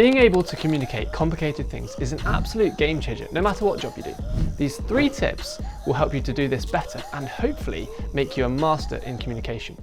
Being able to communicate complicated things is an absolute game changer, no matter what job you do. These 3 tips will help you to do this better and hopefully make you a master in communication.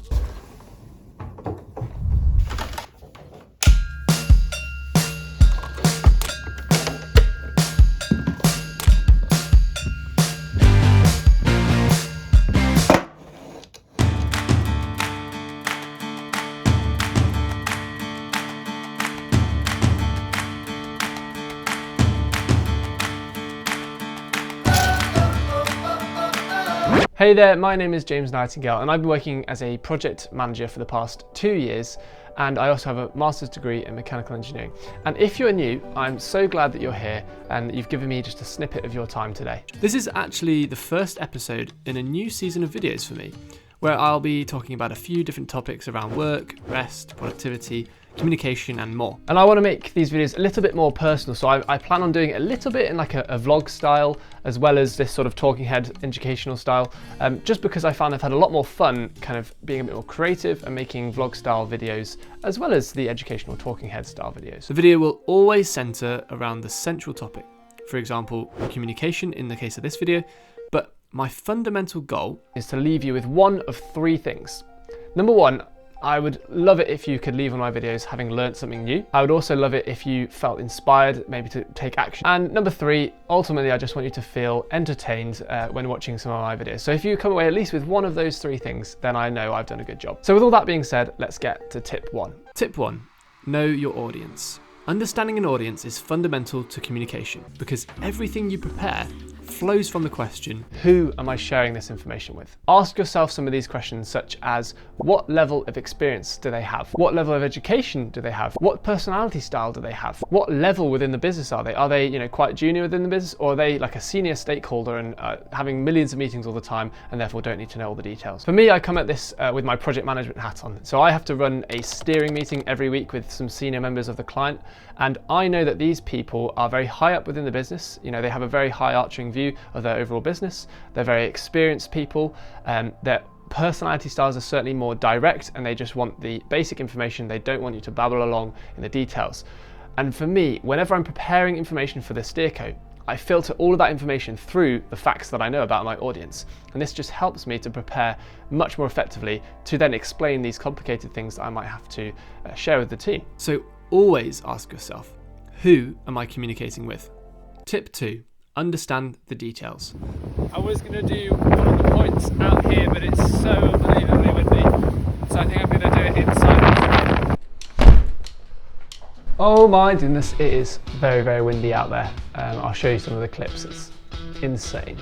Hey there, my name is James Nightingale and I've been working as a project manager for the past 2 years, and I also have a master's degree in mechanical engineering. And if you're new, I'm so glad that you're here and you've given me just a snippet of your time today. This is actually the first episode in a new season of videos for me, where I'll be talking about a few different topics around work, rest, productivity, communication and more. And I want to make these videos a little bit more personal, so I plan on doing it a little bit in like a vlog style, as well as this sort of talking head educational style, just because I found I've had a lot more fun kind of being a bit more creative and making vlog style videos, as well as the educational talking head style videos. The video will always center around the central topic, for example, communication in the case of this video, but my fundamental goal is to leave you with one of 3 things. Number 1, I would love it if you could leave on my videos having learned something new. I would also love it if you felt inspired, maybe to take action. And number 3, ultimately, I just want you to feel entertained when watching some of my videos. So if you come away at least with one of those 3 things, then I know I've done a good job. So with all that being said, let's get to tip 1. Tip 1, know your audience. Understanding an audience is fundamental to communication because everything you prepare flows from the question, who am I sharing this information with? Ask yourself some of these questions, such as what level of experience do they have? What level of education do they have? What personality style do they have? What level within the business are they? Are they, quite junior within the business, or are they like a senior stakeholder and having millions of meetings all the time and therefore don't need to know all the details? For me, I come at this with my project management hat on. So I have to run a steering meeting every week with some senior members of the client, and I know that these people are very high up within the business. They have a very high arching view of their overall business. They're very experienced people. Their personality styles are certainly more direct, and they just want the basic information. They don't want you to babble along in the details. And for me, whenever I'm preparing information for the steerco, I filter all of that information through the facts that I know about my audience. And this just helps me to prepare much more effectively to then explain these complicated things that I might have to share with the team. So always ask yourself, who am I communicating with? Tip 2, understand the details. I was going to do one of the points out here, but it's so unbelievably windy, so I think I'm going to do it inside. Oh my goodness, it is very, very windy out there. I'll show you some of the clips. It's insane.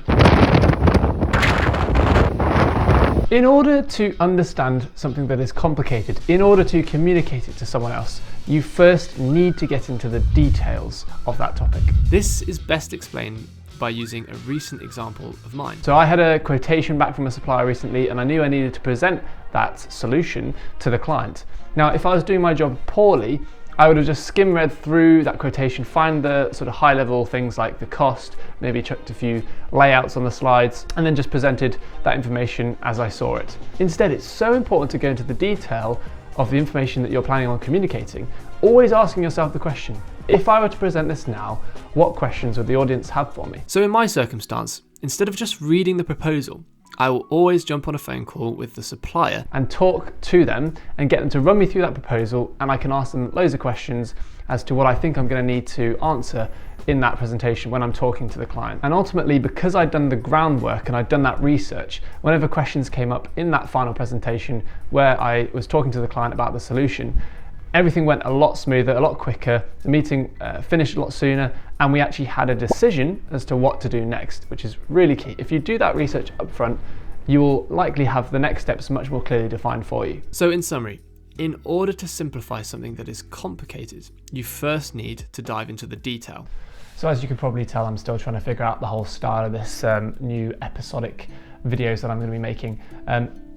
In order to understand something that is complicated, in order to communicate it to someone else, you first need to get into the details of that topic. This is best explained by using a recent example of mine. So I had a quotation back from a supplier recently, and I knew I needed to present that solution to the client. Now, if I was doing my job poorly, I would have just skim-read through that quotation, find the sort of high-level things like the cost, maybe chucked a few layouts on the slides, and then just presented that information as I saw it. Instead, it's so important to go into the detail of the information that you're planning on communicating, always asking yourself the question, if I were to present this now, what questions would the audience have for me? So in my circumstance, instead of just reading the proposal, I will always jump on a phone call with the supplier and talk to them and get them to run me through that proposal, and I can ask them loads of questions as to what I think I'm going to need to answer in that presentation when I'm talking to the client. And ultimately, because I'd done the groundwork and I'd done that research, whenever questions came up in that final presentation where I was talking to the client about the solution, everything went a lot smoother, a lot quicker, the meeting finished a lot sooner, and we actually had a decision as to what to do next, which is really key. If you do that research up front, you will likely have the next steps much more clearly defined for you. So in summary, in order to simplify something that is complicated, you first need to dive into the detail. So as you can probably tell, I'm still trying to figure out the whole style of this new episodic videos that I'm going to be making.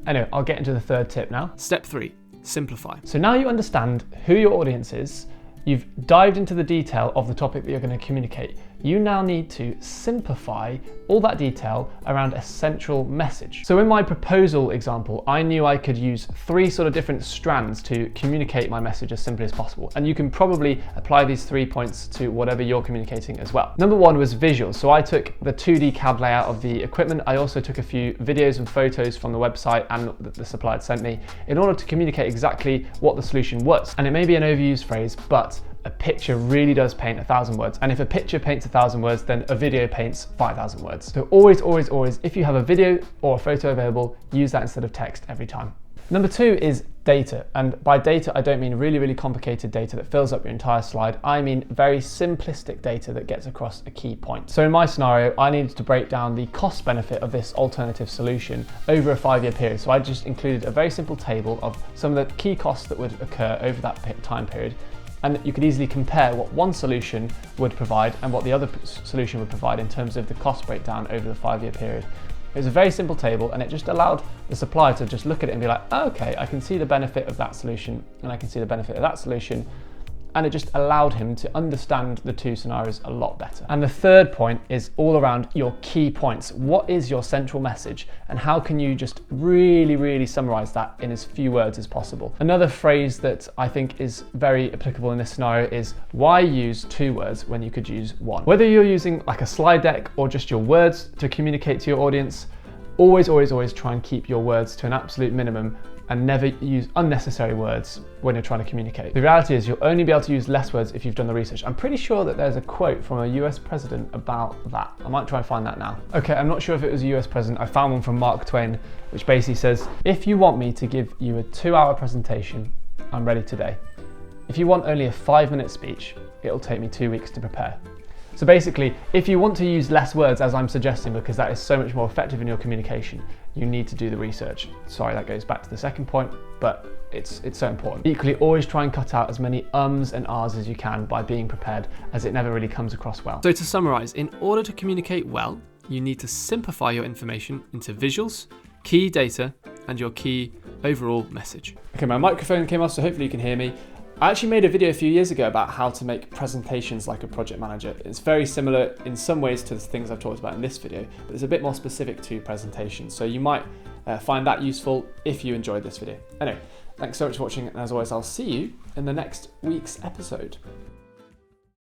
Anyway, I'll get into the 3rd tip now. Step 3. Simplify. So now you understand who your audience is, you've dived into the detail of the topic that you're going to communicate. You now need to simplify all that detail around a central message. So in my proposal example, I knew I could use 3 sort of different strands to communicate my message as simply as possible. And you can probably apply these 3 points to whatever you're communicating as well. Number 1 was visuals. So I took the 2D CAD layout of the equipment. I also took a few videos and photos from the website and that the supplier had sent me in order to communicate exactly what the solution was. And it may be an overused phrase, but a picture really does paint 1,000 words. And if a picture paints 1,000 words, then a video paints 5,000 words. So always, always, always, if you have a video or a photo available, use that instead of text every time. Number 2 is data. And by data, I don't mean really, really complicated data that fills up your entire slide. I mean very simplistic data that gets across a key point. So in my scenario, I needed to break down the cost benefit of this alternative solution over a 5-year period. So I just included a very simple table of some of the key costs that would occur over that time period. And you could easily compare what one solution would provide and what the other solution would provide in terms of the cost breakdown over the 5-year period. It was a very simple table, and it just allowed the supplier to just look at it and be like, oh, okay, I can see the benefit of that solution and I can see the benefit of that solution. And it just allowed him to understand the 2 scenarios a lot better. And the 3rd point is all around your key points. What is your central message and how can you just really, really summarize that in as few words as possible? Another phrase that I think is very applicable in this scenario is why use 2 words when you could use 1? Whether you're using like a slide deck or just your words to communicate to your audience, always, always, always try and keep your words to an absolute minimum and never use unnecessary words when you're trying to communicate. The reality is you'll only be able to use less words if you've done the research. I'm pretty sure that there's a quote from a US president about that. I might try and find that now. Okay, I'm not sure if it was a US president. I found one from Mark Twain, which basically says, if you want me to give you a 2-hour presentation, I'm ready today. If you want only a 5-minute speech, it'll take me 2 weeks to prepare. So basically, if you want to use less words, as I'm suggesting, because that is so much more effective in your communication, you need to do the research. Sorry, that goes back to the second point, but it's so important. Equally, always try and cut out as many ums and ahs as you can by being prepared, as it never really comes across well. So to summarize, in order to communicate well, you need to simplify your information into visuals, key data, and your key overall message. Okay, my microphone came off, so hopefully you can hear me. I actually made a video a few years ago about how to make presentations like a project manager. It's very similar in some ways to the things I've talked about in this video, but it's a bit more specific to presentations. So you might find that useful if you enjoyed this video. Anyway, thanks so much for watching, and as always, I'll see you in the next week's episode.